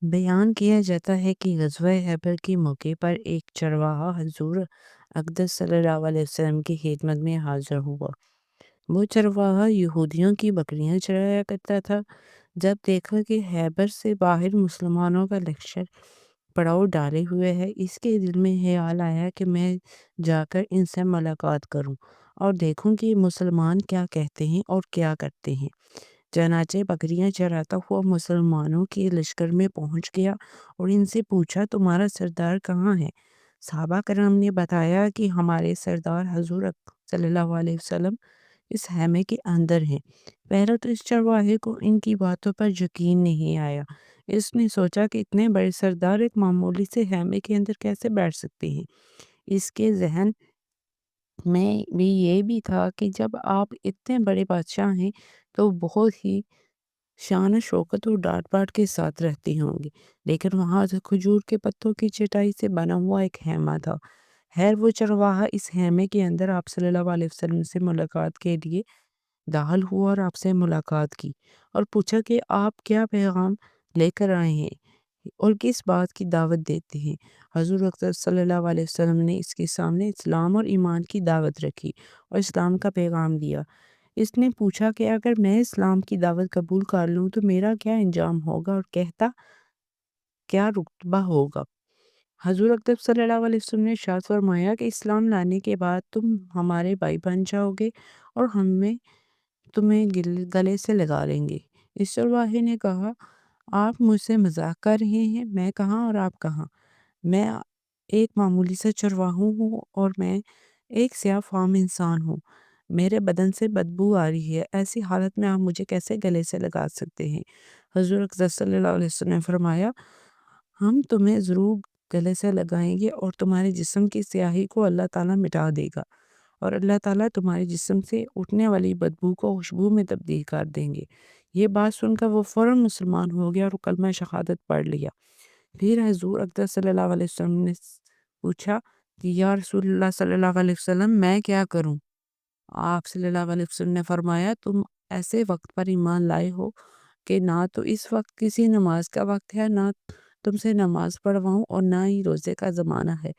بیان کیا جاتا ہے کہ غزوہ خیبر کے موقع پر ایک چرواہا حضور اقدس صلی اللہ علیہ وسلم کی خدمت میں حاضر ہوا۔ وہ چرواہا یہودیوں کی بکریاں چرایا کرتا تھا۔ جب دیکھا کہ خیبر سے باہر مسلمانوں کا لشکر پڑاؤ ڈالے ہوئے ہے، اس کے دل میں خیال آیا کہ میں جا کر ان سے ملاقات کروں اور دیکھوں کہ مسلمان کیا کہتے ہیں اور کیا کرتے ہیں۔ چنانچہ بکریاں چراتا ہوا مسلمانوں کے لشکر میں پہنچ گیا اور ان سے پوچھا، تمہارا سردار کہاں ہے؟ صحابہ کرام نے بتایا کہ ہمارے سردار حضور صلی اللہ علیہ وسلم اس خیمے کے اندر ہیں۔ پہلے تو اس چرواہے کو ان کی باتوں پر یقین نہیں آیا۔ اس نے سوچا کہ اتنے بڑے سردار ایک معمولی سے خیمے کے اندر کیسے بیٹھ سکتے ہیں۔ اس کے ذہن میں بھی یہ بھی تھا کہ جب آپ اتنے بڑے بادشاہ ہیں تو بہت ہی شان و شوکت اور ڈاٹ باٹ کے ساتھ رہتے ہوں گے، لیکن وہاں کھجور کے پتوں کی چٹائی سے بنا ہوا ایک خیمہ تھا۔ خیر وہ چرواہا اس خیمے کے اندر آپ صلی اللہ علیہ وسلم سے ملاقات کے لیے داخل ہوا اور آپ سے ملاقات کی اور پوچھا کہ آپ کیا پیغام لے کر آئے ہیں اور کس بات کی دعوت دیتے ہیں۔ حضور اکرم صلی اللہ علیہ وسلم نے اس کے سامنے اسلام اور ایمان کی دعوت رکھی اور اسلام کا پیغام دیا۔ اس نے پوچھا کہ اگر میں اسلام کی دعوت قبول کر لوں تو میرا کیا انجام ہوگا اور کہتا کیا رتبہ ہوگا۔ حضور اکرم صلی اللہ علیہ وسلم نے ارشاد فرمایا کہ اسلام لانے کے بعد تم ہمارے بھائی بن جاؤ گے اور ہمیں تمہیں گلے سے لگا لیں گے۔ اس چرواہے نے کہا، آپ مجھ سے مذاق کر رہے ہیں؟ میں کہاں اور آپ کہاں؟ میں ایک معمولی سا چرواہوں ہوں اور میں ایک سیاہ فام انسان ہوں۔ میرے بدن سے بدبو آ رہی ہے، ایسی حالت میں آپ مجھے کیسے گلے سے لگا سکتے ہیں؟ حضور اکرم صلی اللہ علیہ وسلم نے فرمایا، ہم تمہیں ضرور گلے سے لگائیں گے اور تمہارے جسم کی سیاہی کو اللہ تعالیٰ مٹا دے گا اور اللہ تعالیٰ تمہارے جسم سے اٹھنے والی بدبو کو خوشبو میں تبدیل کر دیں گے۔ یہ بات سن کر وہ فوراً مسلمان ہو گیا اور کلمہ شہادت پڑھ لیا۔ پھر حضور اکرم صلی اللہ علیہ وسلم نے پوچھا کہ یا رسول اللہ صلی اللہ علیہ وسلم میں کیا کروں؟ آپ صلی اللہ علیہ وسلم نے فرمایا، تم ایسے وقت پر ایمان لائے ہو کہ نہ تو اس وقت کسی نماز کا وقت ہے، نہ تم سے نماز پڑھواؤں اور نہ ہی روزے کا زمانہ ہے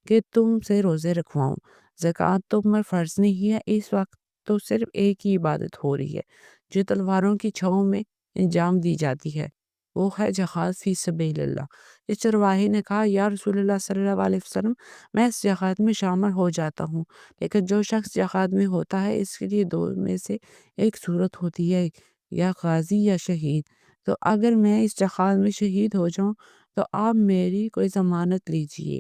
کہ تم سے روزے رکھواؤں۔ زکوٰۃ تم پر فرض نہیں ہے، اس وقت تو صرف ایک ہی عبادت ہو رہی ہے جو تلواروں کی چھاؤں میں انجام دی جاتی ہے، وہ ہے جہاد فی سبیل اللہ۔ اس چرواہے نے کہا، یا رسول اللہ صلی اللہ علیہ وسلم میں اس جہاد میں شامل ہو جاتا ہوں، لیکن جو شخص جہاد میں ہوتا ہے اس کے لیے دو میں سے ایک صورت ہوتی ہے، یا غازی یا شہید۔ تو اگر میں اس جہاد میں شہید ہو جاؤں تو آپ میری کوئی ضمانت لیجئے۔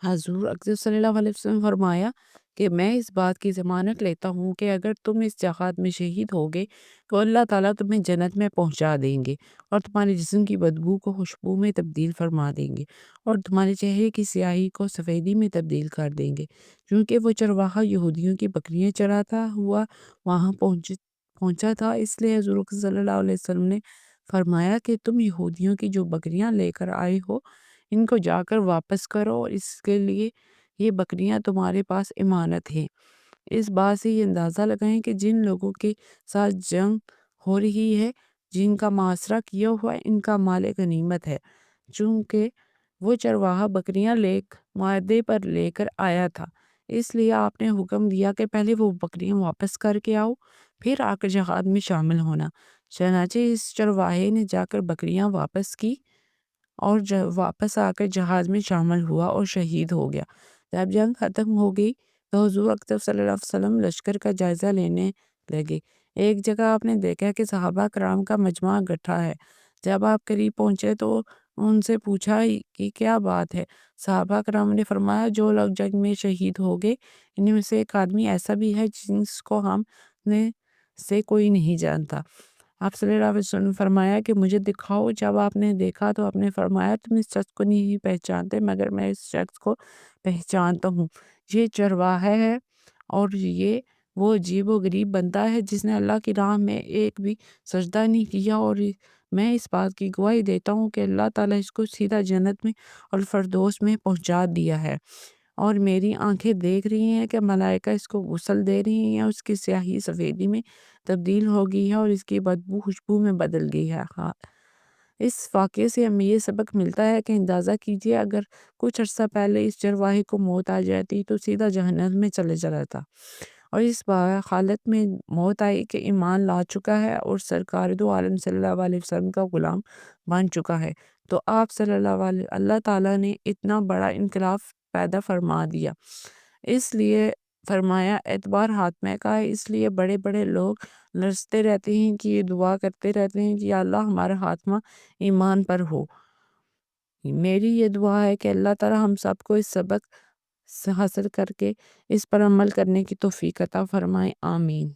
حضور اکرم صلی اللہ علیہ وسلم فرمایا کہ میں اس بات کی ضمانت لیتا ہوں کہ اگر تم اس جہاد میں شہید ہوگے تو اللہ تعالیٰ تمہیں جنت میں پہنچا دیں گے اور تمہارے جسم کی بدبو کو خوشبو میں تبدیل فرما دیں گے اور تمہارے چہرے کی سیاہی کو سفیدی میں تبدیل کر دیں گے۔ کیونکہ وہ چرواہا یہودیوں کی بکریاں چراتا ہوا وہاں پہنچا تھا، اس لیے حضور اکرم صلی اللہ علیہ وسلم نے فرمایا کہ تم یہودیوں کی جو بکریاں لے کر آئے ہو ان کو جا کر واپس کرو اور اس کے لیے یہ بکریاں تمہارے پاس امانت ہیں۔ اس بات سے یہ اندازہ لگائیں کہ جن لوگوں کے ساتھ جنگ ہو رہی ہے، جن کا محاصرہ کیا ہوا ان کا مال غنیمت ہے، چونکہ وہ چرواہا بکریاں معاہدے پر لے کر آیا تھا، اس لیے آپ نے حکم دیا کہ پہلے وہ بکریاں واپس کر کے آؤ، پھر آ کر جہاد میں شامل ہونا۔ چنانچہ اس چرواہے نے جا کر بکریاں واپس کی اور واپس آ کر جہاد میں شامل ہوا اور شہید ہو گیا۔ جب جنگ ختم ہو گئی تو حضور اکرم صلی اللہ علیہ وسلم لشکر کا جائزہ لینے لگے۔ ایک جگہ آپ نے دیکھا کہ صحابہ کرام کا مجمع اکٹھا ہے۔ جب آپ قریب پہنچے تو ان سے پوچھا کہ کیا بات ہے؟ صحابہ کرام نے فرمایا، جو لوگ جنگ میں شہید ہو گئے ان میں سے ایک آدمی ایسا بھی ہے جس کو ہم نے سے کوئی نہیں جانتا۔ آپ صلی اللہ علیہ وسلم نے فرمایا کہ مجھے دکھاؤ۔ جب آپ نے دیکھا تو آپ نے فرمایا، تم اس شخص کو نہیں پہچانتے مگر میں اس شخص کو پہچانتا ہوں، یہ چرواہا ہے اور یہ وہ عجیب و غریب بندہ ہے جس نے اللہ کی راہ میں ایک بھی سجدہ نہیں کیا، اور میں اس بات کی گواہی دیتا ہوں کہ اللہ تعالیٰ اس کو سیدھا جنت میں اور فردوس میں پہنچا دیا ہے، اور میری آنکھیں دیکھ رہی ہیں کہ ملائکہ اس کو غسل دے رہی ہیں، اس کی سیاہی سفیدی میں تبدیل ہو گئی ہے اور اس کی بدبو خوشبو میں بدل گئی ہے۔ اس واقعے سے ہمیں یہ سبق ملتا ہے کہ اندازہ کیجئے اگر کچھ عرصہ پہلے اس چرواہے کو موت آ جاتی تو سیدھا جہنم میں چلے جاتا، اور اس حالت میں موت آئی کہ ایمان لا چکا ہے اور سرکار دو عالم صلی اللہ علیہ وسلم کا غلام بن چکا ہے، تو آپ صلی اللہ تعالیٰ نے اتنا بڑا انقلاب پیدا فرما دیا، اس لیے فرمایا اعتبار خاتمہ کا ہے۔ اس لیے بڑے بڑے لوگ لرزتے رہتے ہیں کہ یہ دعا کرتے رہتے ہیں کہ یا اللہ ہمارا خاتمہ ایمان پر ہو۔ میری یہ دعا ہے کہ اللہ تعالیٰ ہم سب کو اس سبق حاصل کر کے اس پر عمل کرنے کی توفیق عطا فرمائے، آمین۔